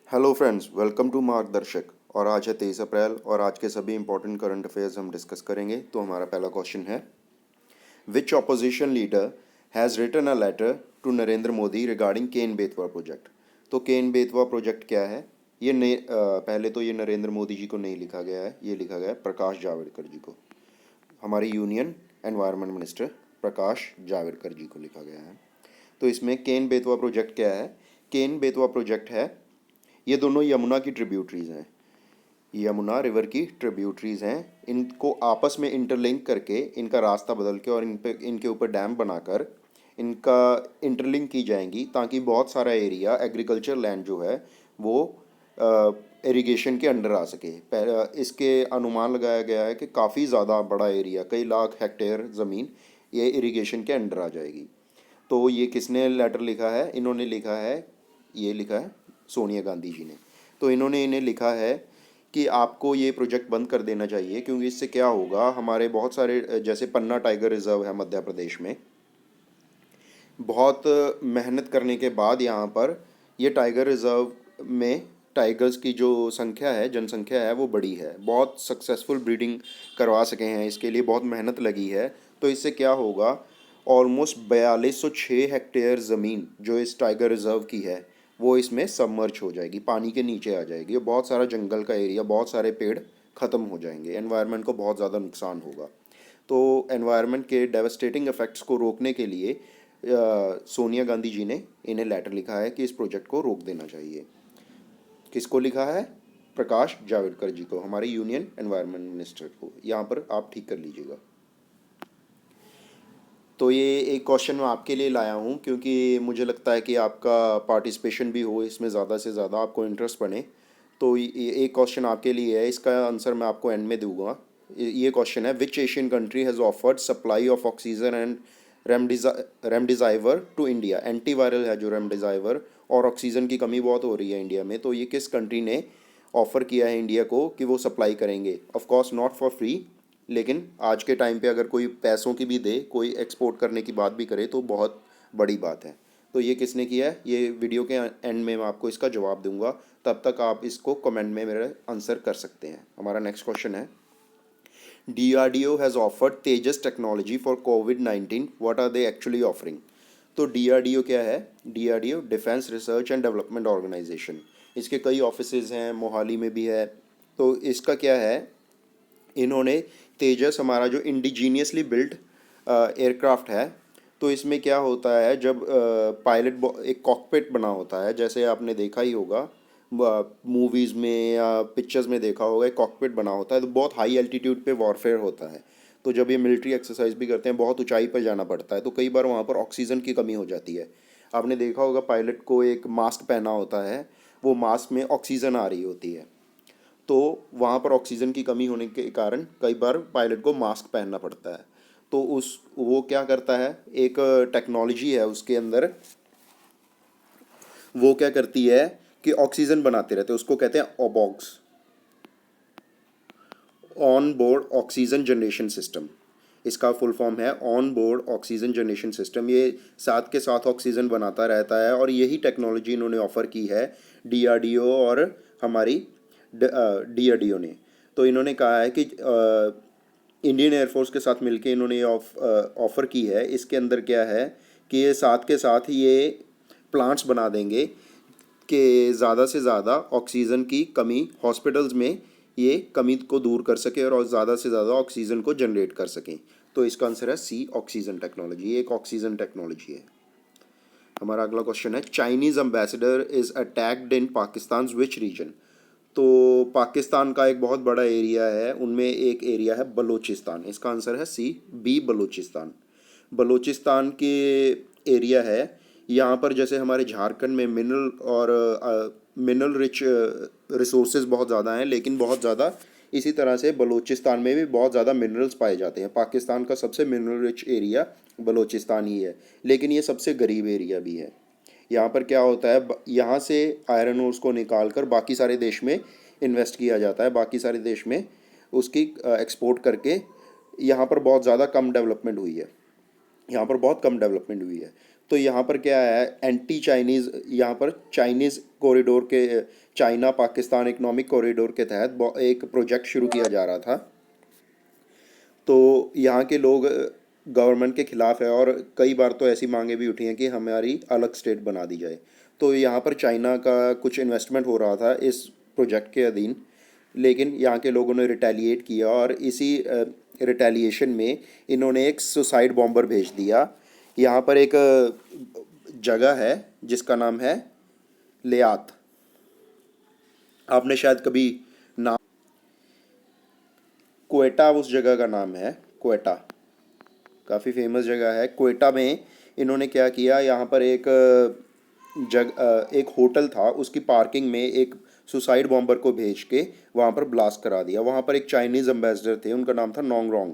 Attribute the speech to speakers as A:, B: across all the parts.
A: Hello friends, welcome to मार्गदर्शक। और आज है 23 अप्रैल और आज के सभी इंपॉर्टेंट करंट अफेयर्स हम डिस्कस करेंगे। तो हमारा पहला क्वेश्चन है, which opposition leader has written a letter to Narendra Modi regarding Ken Betwa project. तो केन बेतवा प्रोजेक्ट क्या है? ये पहले तो ये नरेंद्र मोदी जी को नहीं लिखा गया है, ये लिखा गया है प्रकाश जावड़ेकर जी को। हमारे union environment minister Prakash Javadekar जी को लिखा गया है। तो इसमें केन बेतवा प्रोजेक्ट क्या है? केन बेतवा प्रोजेक्ट है, ये दोनों यमुना की ट्रिब्यूटरीज हैं, यमुना रिवर की ट्रिब्यूटरीज हैं। इनको आपस में इंटरलिंक करके, इनका रास्ता बदल के और इनके ऊपर डैम बनाकर इनका इंटरलिंक की जाएंगी, ताकि बहुत सारा एरिया एग्रीकल्चर लैंड जो है वो इरिगेशन के अंडर आ सके। इसके अनुमान लगाया गया है कि काफ़ी ज़्यादा बड़ा एरिया, कई लाख हेक्टेयर ज़मीन ये इरिगेशन के अंडर आ जाएगी। तो ये किसने लेटर लिखा है? इन्होंने लिखा है, ये लिखा है सोनिया गांधी जी ने। तो इन्होंने इन्हें लिखा है कि आपको ये प्रोजेक्ट बंद कर देना चाहिए, क्योंकि इससे क्या होगा, हमारे बहुत सारे, जैसे पन्ना टाइगर रिजर्व है मध्य प्रदेश में, बहुत मेहनत करने के बाद यहाँ पर ये टाइगर रिजर्व में टाइगर्स की जो संख्या है, जनसंख्या है, वो बड़ी है। बहुत सक्सेसफुल ब्रीडिंग करवा सके हैं, इसके लिए बहुत मेहनत लगी है। तो इससे क्या होगा, ऑलमोस्ट 4206 हेक्टेयर ज़मीन जो इस टाइगर रिजर्व की है वो इसमें सबमर्ज हो जाएगी, पानी के नीचे आ जाएगी। और बहुत सारा जंगल का एरिया, बहुत सारे पेड़ ख़त्म हो जाएंगे, एनवायरनमेंट को बहुत ज़्यादा नुकसान होगा। तो एनवायरनमेंट के डेवस्टेटिंग इफ़ेक्ट्स को रोकने के लिए सोनिया गांधी जी ने इन्हें लेटर लिखा है कि इस प्रोजेक्ट को रोक देना चाहिए। किसको लिखा है? प्रकाश जावड़ेकर जी को, हमारे यूनियन एनवायरनमेंट मिनिस्टर को। यहाँ पर आप ठीक कर लीजिएगा। तो ये एक क्वेश्चन मैं आपके लिए लाया हूँ, क्योंकि मुझे लगता है कि आपका पार्टिसिपेशन भी हो इसमें, ज़्यादा से ज़्यादा आपको इंटरेस्ट बने। तो ये एक क्वेश्चन आपके लिए है, इसका आंसर मैं आपको एंड में दूंगा। ये क्वेश्चन है, which Asian country has offered supply of oxygen and remdesivir to India. Antiviral है जो रेमडिजाइवर, और ऑक्सीजन की कमी बहुत हो रही है इंडिया में। तो ये किस कंट्री ने ऑफ़र किया है इंडिया को कि वो सप्लाई करेंगे? Of course not for free, लेकिन आज के टाइम पे अगर कोई पैसों की भी दे, कोई एक्सपोर्ट करने की बात भी करे, तो बहुत बड़ी बात है। तो ये किसने किया है? ये वीडियो के एंड में मैं आपको इसका जवाब दूंगा, तब तक आप इसको कमेंट में मेरा आंसर कर सकते हैं। हमारा नेक्स्ट क्वेश्चन है, DRDO has offered Tejas technology for कोविड-19, what are they actually offering. तो DRDO क्या है? DRDO defence research and development organisation. इसके कई ऑफिसेज हैं, मोहाली में भी है। तो इसका क्या है, इन्होंने तेजस, हमारा जो इंडिजीनियसली बिल्ट एयरक्राफ्ट है, तो इसमें क्या होता है, जब पायलट एक कॉकपिट बना होता है, जैसे आपने देखा ही होगा मूवीज़ में या पिक्चर्स में देखा होगा, एक कॉकपिट बना होता है। तो बहुत हाई एल्टीट्यूड पे वॉरफेयर होता है। तो जब ये मिलिट्री एक्सरसाइज भी करते हैं, बहुत ऊंचाई पर जाना पड़ता है, तो कई बार वहाँ पर ऑक्सीजन की कमी हो जाती है। आपने देखा होगा पायलट को एक मास्क पहना होता है, वो मास्क में ऑक्सीजन आ रही होती है। तो वहाँ पर ऑक्सीजन की कमी होने के कारण कई बार पायलट को मास्क पहनना पड़ता है। तो वो क्या करता है, एक टेक्नोलॉजी है उसके अंदर, वो क्या करती है कि ऑक्सीजन बनाते रहते हैं, उसको कहते हैं OBOGS, on board oxygen generation system. इसका फुल फॉर्म है on board oxygen generation system. ये साथ के साथ ऑक्सीजन बनाता रहता है, और यही टेक्नोलॉजी इन्होंने ऑफ़र की है DRDO और हमारी DRDO ने। तो इन्होंने कहा है कि इंडियन एयरफोर्स के साथ मिलके इन्होंने ये ऑफ़र की है। इसके अंदर क्या है कि ये साथ के साथ ये प्लांट्स बना देंगे कि ज़्यादा से ज़्यादा ऑक्सीजन की कमी हॉस्पिटल्स में, ये कमी को दूर कर सके और ज़्यादा से ज़्यादा ऑक्सीजन को जनरेट कर सकें। तो इसका आंसर है सी, ऑक्सीजन टेक्नोलॉजी। ये एक ऑक्सीजन टेक्नोलॉजी है। हमारा अगला क्वेश्चन है, Chinese ambassador is attacked in Pakistan which region. तो पाकिस्तान का एक बहुत बड़ा एरिया है, उनमें एक एरिया है बलूचिस्तान। इसका आंसर है सी, बी, बलूचिस्तान। बलूचिस्तान के एरिया है यहाँ पर, जैसे हमारे झारखंड में मिनरल रिच रिसोर्सेज बहुत ज़्यादा हैं, लेकिन बहुत ज़्यादा इसी तरह से बलूचिस्तान में भी बहुत ज़्यादा मिनरल्स पाए जाते हैं। पाकिस्तान का सबसे मिनरल रिच एरिया बलूचिस्तान ही है, लेकिन ये सबसे गरीब एरिया भी है। यहाँ पर क्या होता है, यहाँ से आयरन ओर्स को निकाल कर बाकी सारे देश में इन्वेस्ट किया जाता है, बाकी सारे देश में उसकी एक्सपोर्ट करके। यहाँ पर बहुत ज़्यादा कम डेवलपमेंट हुई है, तो यहाँ पर क्या है, एंटी चाइनीज़, यहाँ पर चाइनीज़ कॉरिडोर के चाइना पाकिस्तान इकोनॉमिक कॉरिडोर के तहत एक प्रोजेक्ट शुरू किया जा रहा था। तो यहाँ के लोग गवर्नमेंट के ख़िलाफ़ है और कई बार तो ऐसी मांगे भी उठी हैं कि हमारी अलग स्टेट बना दी जाए। तो यहाँ पर चाइना का कुछ इन्वेस्टमेंट हो रहा था इस प्रोजेक्ट के अधीन, लेकिन यहाँ के लोगों ने रिटेलिएट किया और इसी रिटेलिएशन में इन्होंने एक सुसाइड बॉम्बर भेज दिया। यहाँ पर एक जगह है जिसका नाम है लियात। आपने शायद कभी नाम, क्वेटा उस जगह का नाम है, क्वेटा काफ़ी फेमस जगह है। क्वेटा में इन्होंने क्या किया, यहाँ पर एक होटल था, उसकी पार्किंग में एक सुसाइड बॉम्बर को भेज के वहाँ पर ब्लास्ट करा दिया। वहाँ पर एक चाइनीज़ एम्बेसडर थे, उनका नाम था नोंग रोंग,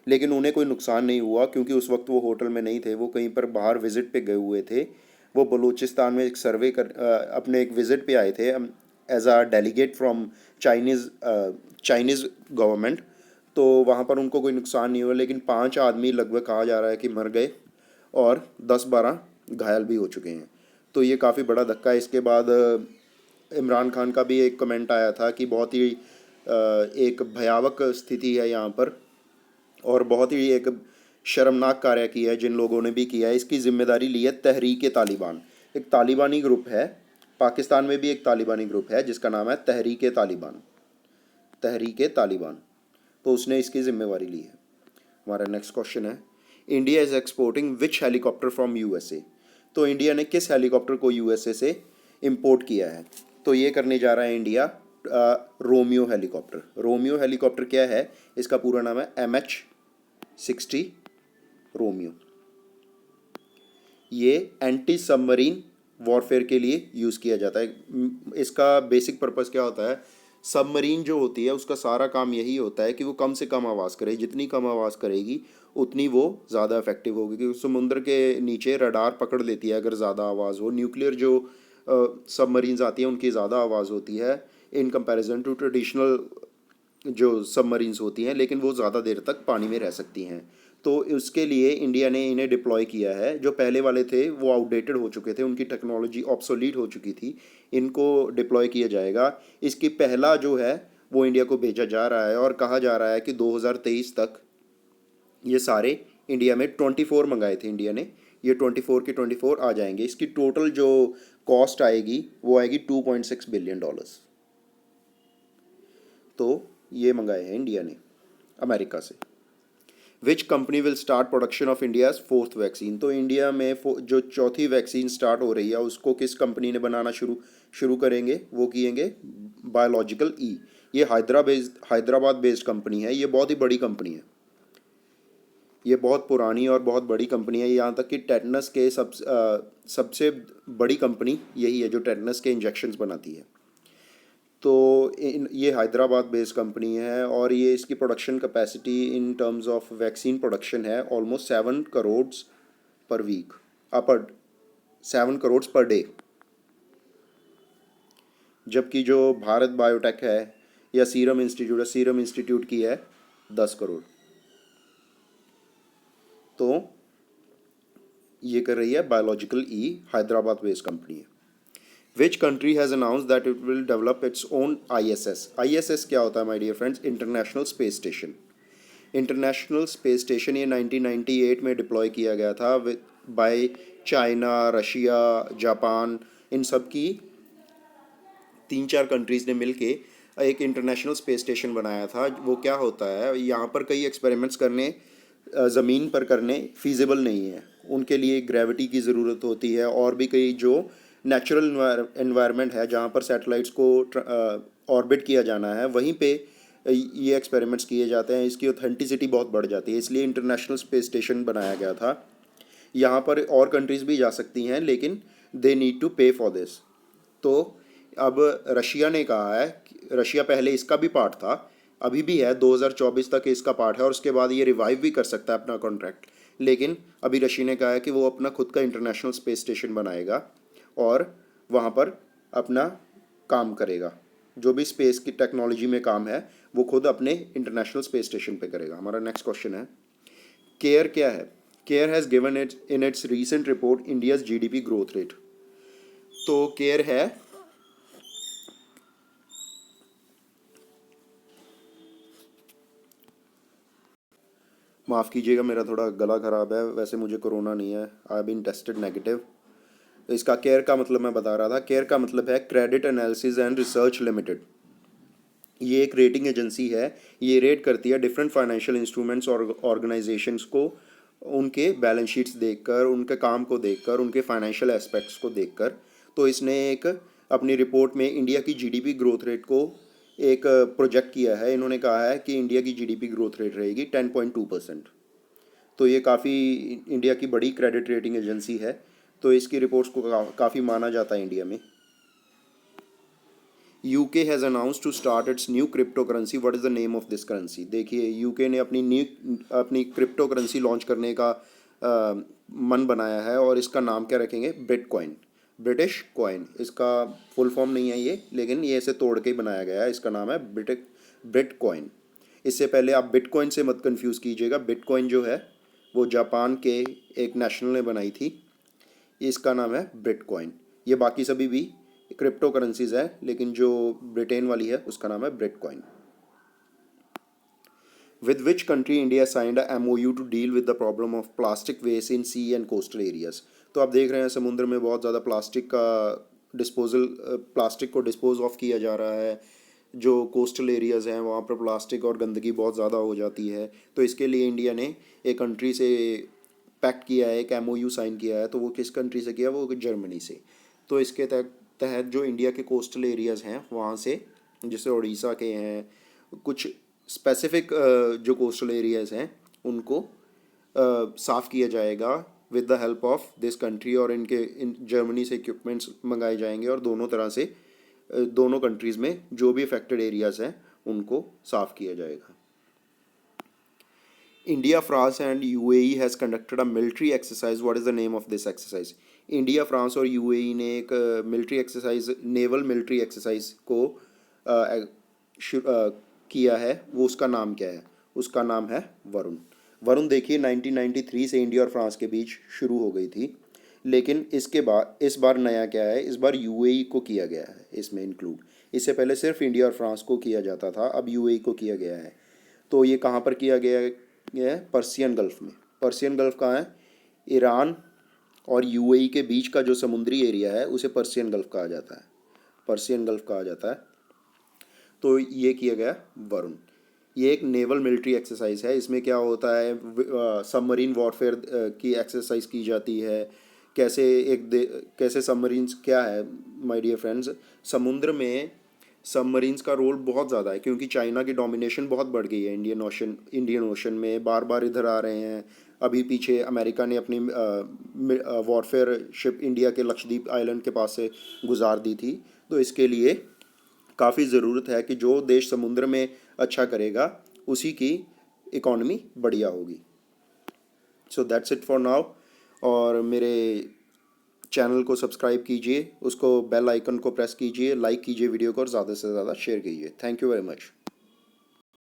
A: लेकिन उन्हें कोई नुकसान नहीं हुआ क्योंकि उस वक्त वो होटल में नहीं थे, वो कहीं पर बाहर विज़िट पे गए हुए थे। वो बलूचिस्तान में एक सर्वे अपने एक विज़िट पे आए थे as a delegate from Chinese government. तो वहाँ पर उनको कोई नुकसान नहीं हुआ, लेकिन 5 आदमी लगभग कहा जा रहा है कि मर गए और 10-12 घायल भी हो चुके हैं। तो ये काफ़ी बड़ा धक्का है। इसके बाद इमरान खान का भी एक कमेंट आया था कि बहुत ही एक भयावक स्थिति है यहाँ पर और बहुत ही एक शर्मनाक कार्य किया है जिन लोगों ने भी किया है। इसकी जिम्मेदारी ली है तहरीक तालिबान, एक तालिबानी ग्रुप है। पाकिस्तान में भी एक तालिबानी ग्रुप है जिसका नाम है तहरीक तालिबान, तहरीक तालिबान। तो उसने इसकी जिम्मेवारी ली है। हमारा नेक्स्ट क्वेश्चन है, India is exporting which helicopter from USA. तो इंडिया ने किस हेलीकॉप्टर को यूएसए से इंपोर्ट किया है? तो ये करने जा रहा है India Romeo helicopter. Romeo helicopter क्या है? इसका पूरा नाम है MH-60 रोमियो। ये एंटी सबमरीन वॉरफेयर के लिए यूज़ किया जाता है। इसका बेसिक पर्पस क्या होता है? सबमरीन जो होती है उसका सारा काम यही होता है कि वो कम से कम आवाज़ करे, जितनी कम आवाज़ करेगी उतनी वो ज़्यादा इफेक्टिव होगी, क्योंकि समुद्र के नीचे रडार पकड़ लेती है अगर ज़्यादा आवाज़ हो। न्यूक्लियर जो सबमरीन्स आती हैं उनकी ज़्यादा आवाज़ होती है इन कंपैरिजन टू ट्रेडिशनल जो सबमरीन्स होती हैं, लेकिन वो ज़्यादा देर तक पानी में रह सकती हैं। तो उसके लिए इंडिया ने इन्हें डिप्लॉय किया है। जो पहले वाले थे वो आउटडेटेड हो चुके थे, उनकी टेक्नोलॉजी ऑब्सोलीट हो चुकी थी, इनको डिप्लॉय किया जाएगा। इसकी पहला जो है वो इंडिया को भेजा जा रहा है और कहा जा रहा है कि 2023 तक ये सारे इंडिया में 24 मंगाए थे इंडिया ने, ये 24 के 24 आ जाएंगे। इसकी टोटल जो कॉस्ट आएगी वो आएगी $2.6 बिलियन। तो ये मंगाए हैं इंडिया ने अमेरिका से। Which company will start production of India's 4th vaccine. तो इंडिया में जो चौथी वैक्सीन स्टार्ट हो रही है उसको किस कंपनी ने बनाना शुरू करेंगे? वो किएंगे बायोलॉजिकल ई। ये हैदराबाद बेस्ड कंपनी है। ये बहुत ही बड़ी कंपनी है, ये बहुत पुरानी और बहुत बड़ी कंपनी है। यहाँ तक कि टेटनस के सबसे बड़ी कंपनी यही है जो टेटनस के इंजेक्शन्स बनाती है। तो ये हैदराबाद बेस्ड कंपनी है और ये इसकी production capacity in terms of vaccine production है ऑलमोस्ट 7 करोड़ पर वीक, पर 7 करोड़ पर डे। जबकि जो भारत बायोटेक है या सीरम इंस्टीट्यूट की है 10 करोड़। तो ये कर रही है बायोलॉजिकल ई, हैदराबाद बेस्ड कंपनी है। Which country has announced that it will develop its own ISS? ISS क्या होता है my dear friends? International space station. International space station ये 1998 में डिप्लॉय किया गया था बाय चाइना, रशिया, जापान, इन सब की 3-4 कंट्रीज़ ने मिलके एक इंटरनेशनल स्पेस स्टेशन बनाया था। वो क्या होता है, यहाँ पर कई एक्सपेरिमेंट्स करने ज़मीन पर करने फीजिबल नहीं है, उनके लिए ग्रेविटी की ज़रूरत होती है और भी कई जो नेचुरल एनवायरनमेंट है जहाँ पर सैटेलाइट्स को ऑर्बिट किया जाना है, वहीं पे ये एक्सपेरिमेंट्स किए जाते हैं। इसकी ऑथेंटिसिटी बहुत बढ़ जाती है, इसलिए इंटरनेशनल स्पेस स्टेशन बनाया गया था। यहाँ पर और कंट्रीज़ भी जा सकती हैं लेकिन दे नीड टू पे फॉर दिस। तो अब रशिया ने कहा है, रशिया पहले इसका भी पार्ट था, अभी भी है, 2024 तक इसका पार्ट है और उसके बाद ये रिवाइव भी कर सकता है अपना कॉन्ट्रैक्ट। लेकिन अभी रशिया ने कहा है कि वो अपना खुद का इंटरनेशनल स्पेस स्टेशन बनाएगा और वहाँ पर अपना काम करेगा। जो भी स्पेस की टेक्नोलॉजी में काम है वो खुद अपने इंटरनेशनल स्पेस स्टेशन पे करेगा। हमारा नेक्स्ट क्वेश्चन है, केयर क्या है? Care has given it in its recent report India's GDP growth rate. तो केयर है माफ़ कीजिएगा, मेरा थोड़ा गला ख़राब है, वैसे मुझे कोरोना नहीं है, आई बीन टेस्टेड नेगेटिव। इसका केयर का मतलब मैं बता रहा था, केयर का मतलब है credit analysis and research limited. ये एक रेटिंग एजेंसी है, ये रेट करती है डिफरेंट फाइनेंशियल इंस्ट्रूमेंट्स और ऑर्गेनाइजेशंस को उनके बैलेंस शीट्स देखकर, उनके काम को देखकर, उनके फाइनेंशियल एस्पेक्ट्स को देखकर। तो इसने एक अपनी रिपोर्ट में इंडिया की जीडीपी ग्रोथ रेट को एक प्रोजेक्ट किया है। इन्होंने कहा है कि इंडिया की जीडीपी ग्रोथ रेट रहेगी 10.2%। तो ये काफ़ी इंडिया की बड़ी क्रेडिट रेटिंग एजेंसी है, तो इसकी रिपोर्ट्स को काफ़ी माना जाता है इंडिया में। UK has announce to start its new crypto currency. What is the name of this currency? देखिए, यूके ने अपनी क्रिप्टो करेंसी लॉन्च करने का मन बनाया है, और इसका नाम क्या रखेंगे? Bitcoin, British coin. इसका फुल फॉर्म नहीं है ये, लेकिन ये ऐसे तोड़ के ही बनाया गया है। इसका नाम है बिटकॉइन। इससे पहले आप बिटकॉइन से मत कंफ्यूज कीजिएगा। बिटकॉइन जो है वो जापान के एक नेशनल ने बनाई थी, इसका नाम है बिटकॉइन। ये बाकी सभी भी क्रिप्टो करेंसीज है, लेकिन जो ब्रिटेन वाली है उसका नाम है bitcoin. With which country India signed a MOU to deal with the problem of plastic waste in sea and coastal areas. तो आप देख रहे हैं समुद्र में बहुत ज़्यादा प्लास्टिक को डिस्पोज ऑफ किया जा रहा है। जो कोस्टल एरियाज़ हैं वहाँ पर प्लास्टिक और गंदगी बहुत ज़्यादा हो जाती है। तो इसके लिए इंडिया ने एक कंट्री से पैक्ट किया है, एक MOU साइन किया है। तो वो किस कंट्री से किया? वो जर्मनी से। तो इसके तहत जो इंडिया के कोस्टल एरियाज़ हैं वहाँ से, जैसे उड़ीसा के हैं, कुछ स्पेसिफिक जो कोस्टल एरियाज़ हैं उनको साफ़ किया जाएगा with the help of this country. और इन जर्मनी से इक्विपमेंट्स मंगाए जाएंगे, और दोनों तरह से दोनों कंट्रीज़ में जो भी अफेक्टेड एरियाज़ हैं उनको साफ़ किया जाएगा। India, France and UAE has conducted a military exercise. What is the name of this exercise? India, France और UAE ने एक military exercise, naval military exercise को किया है। वो उसका नाम क्या है? उसका नाम है वरुण। वरुण देखिए 1993 से इंडिया और फ्रांस के बीच शुरू हो गई थी, लेकिन इसके बाद इस बार नया क्या है? इस बार UAE को किया गया है इसमें इंक्लूड। इससे पहले सिर्फ इंडिया और फ्रांस को किया जाता था, अब UAE को किया गया है। तो ये कहाँ पर किया गया है? पर्सियन गल्फ में। पर्सियन गल्फ कहाँ है? ईरान और UAE के बीच का जो समुद्री एरिया है उसे पर्सियन गल्फ कहा जाता है, पर्सियन गल्फ कहा जाता है। तो ये किया गया वरुण। ये एक नेवल मिलिट्री एक्सरसाइज है। इसमें क्या होता है? सबमरीन वॉरफेयर की एक्सरसाइज की जाती है। कैसे सबमरीन्स क्या है माय डियर फ्रेंड्स, समुद्र में सबमरीन्स का रोल बहुत ज़्यादा है, क्योंकि चाइना की डोमिनेशन बहुत बढ़ गई है इंडियन ओशन में। बार बार इधर आ रहे हैं। अभी पीछे अमेरिका ने अपनी वॉरफेयर शिप इंडिया के लक्षद्वीप आइलैंड के पास से गुजार दी थी। तो इसके लिए काफ़ी ज़रूरत है कि जो देश समुद्र में अच्छा करेगा उसी की इकॉनमी बढ़िया होगी। So that's it for now. और मेरे चैनल को सब्सक्राइब कीजिए, उसको बेल आइकन को प्रेस कीजिए, लाइक कीजिए वीडियो को, और ज़्यादा से ज़्यादा शेयर कीजिए। Thank you very much.